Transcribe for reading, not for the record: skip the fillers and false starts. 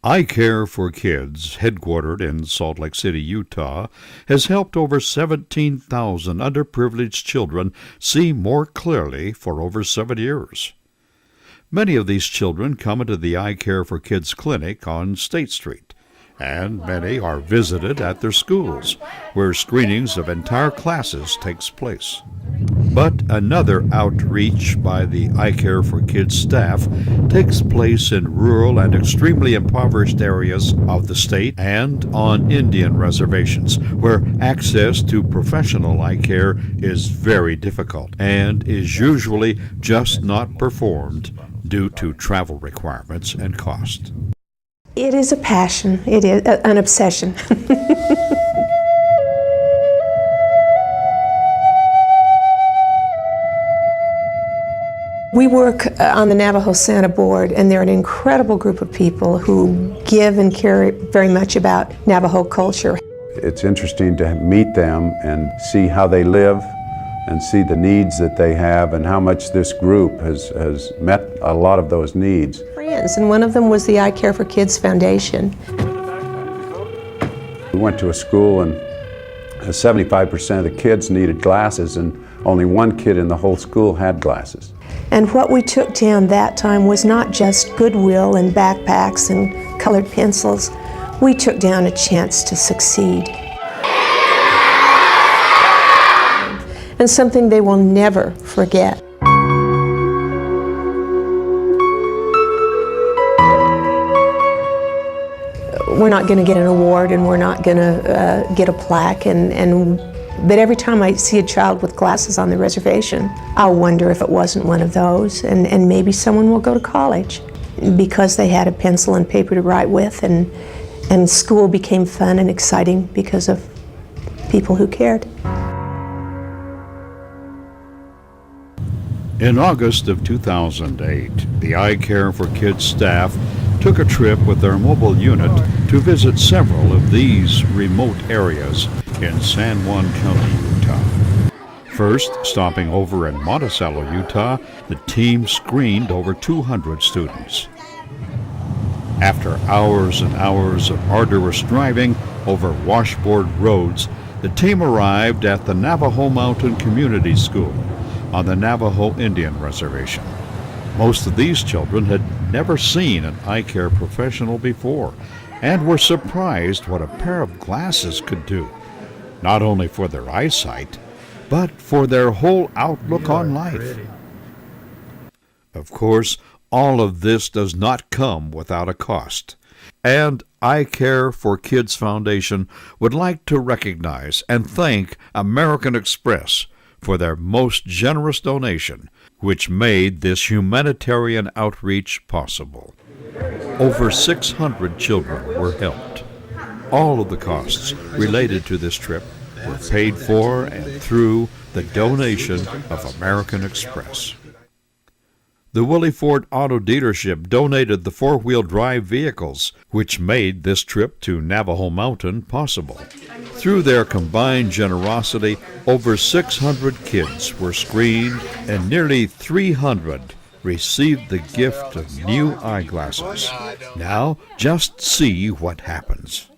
I Care for Kids, headquartered in Salt Lake City, Utah, has helped over 17,000 underprivileged children see more clearly for over 7 years. Many of these children come into the I Care for Kids clinic on State Street, and many are visited at their schools, where screenings of entire classes takes place. But another outreach by the I Care for Kids staff takes place in rural and extremely impoverished areas of the state and on Indian reservations, where access to professional eye care is very difficult and is usually just not performed due to travel requirements and cost. It is a passion. It is an obsession. We work on the Navajo Santa Board, and they're an incredible group of people who give and care very much about Navajo culture. It's interesting to meet them and see how they live and see the needs that they have and how much this group has met a lot of those needs. Friends, and one of them was the I Care for Kids Foundation. We went to a school and 75% of the kids needed glasses, and only one kid in the whole school had glasses. And what we took down that time was not just goodwill and backpacks and colored pencils. We took down a chance to succeed. And something they will never forget. We're not going to get an award, and we're not going to get a plaque, but every time I see a child with glasses on the reservation, I'll wonder if it wasn't one of those, and maybe someone will go to college because they had a pencil and paper to write with, and school became fun and exciting because of people who cared. In August of 2008, the I Care for Kids staff took a trip with their mobile unit to visit several of these remote areas in San Juan County, Utah. First, stopping over in Monticello, Utah, the team screened over 200 students. After hours and hours of arduous driving over washboard roads, the team arrived at the Navajo Mountain Community School on the Navajo Indian Reservation. Most of these children had never seen an eye care professional before and were surprised what a pair of glasses could do, not only for their eyesight, but for their whole outlook on life. Of course, all of this does not come without a cost, and I Care for Kids Foundation would like to recognize and thank American Express for their most generous donation, which made this humanitarian outreach possible. Over 600 children were helped. All of the costs related to this trip were paid for and through the donation of American Express. The Willie Ford Auto Dealership donated the four-wheel drive vehicles, which made this trip to Navajo Mountain possible. Through their combined generosity, over 600 kids were screened and nearly 300 received the gift of new eyeglasses. Now, just see what happens.